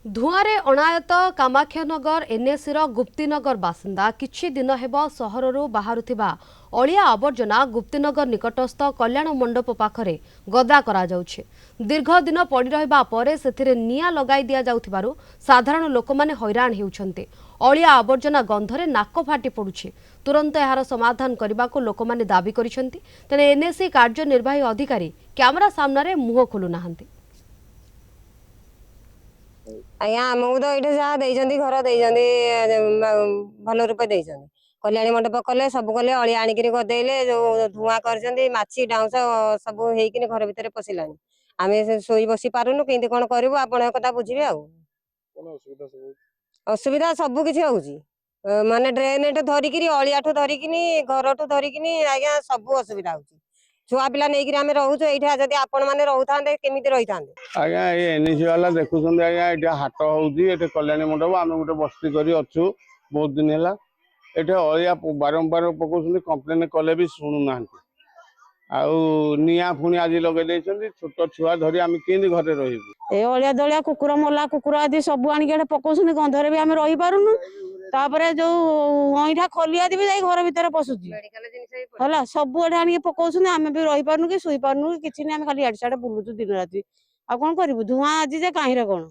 धुआं अणायत कामाख्यानगर एनएसी गुप्तीनगर बासिंदा किछि दिन हेब सहररू बाहरुथिबा अलिया आवर्जना गुप्तीनगर निकटस्थ कल्याण मंडप पाखरे गदा करा जाउछि। दीर्घ दिन पड़ी रहिबा परे सेथिरे निया लगाई दिया जाउथिबारु साधारण लोकमाने हैरान हेउछन्ते। अलिया आवर्जना गंधरे नाक फाटी पड़ुछि। तुरंत एहार समाधान करबाको लोकमाने दाबी करिसन्ति। तेने एनएसी कार्यनिर्वाही अधिकारी कैमरा सामने मुह खोलु नाहंती। आज्ञा आमको तो ये जहाँ घर भल रूपे कल्याणी मंडप कले सब कले अलिया आणिक गदेले जो धुआं कर माछी डाउस सब हो घर भितर पशिला आम शोई बसी पारुनु कि कौन करूँ आप बुझे असुविधा सब किसी हो माने ड्रेन धरिकी अलिया ठू धरिकी घर ठू धरिकी आज्ञा सब असुविधा हो छुआ पिला नहीं आम रोचे ये जब आपण मैंने रोते केमी रही था आज्ञा ये एनएसी वाला देखुं आज्ञा ये हाट हो कल्याणी मंडप आम गोटे बस्ती कर बहुत दिन है ये अलिया बारंबार पकाउं कंप्लेन कले भी शुणुना निया पुणी आज लगे छोट छुआ धरी आम कि घरे रही अलिया दलिया कुकुर मला कुकुर आदि सब आनिक पकाउं गंधरे भी आम रही पारुनु तापर जो अईठा खोली आदि भी घर भितर पशुची है सब आनिक पकाउं आम भी रही पार्नु कि शुई पार्नु कि खाली इड सियाड़े बुलुचु दिन राति आ कौन करूँ धुआं आज कहीं कौन।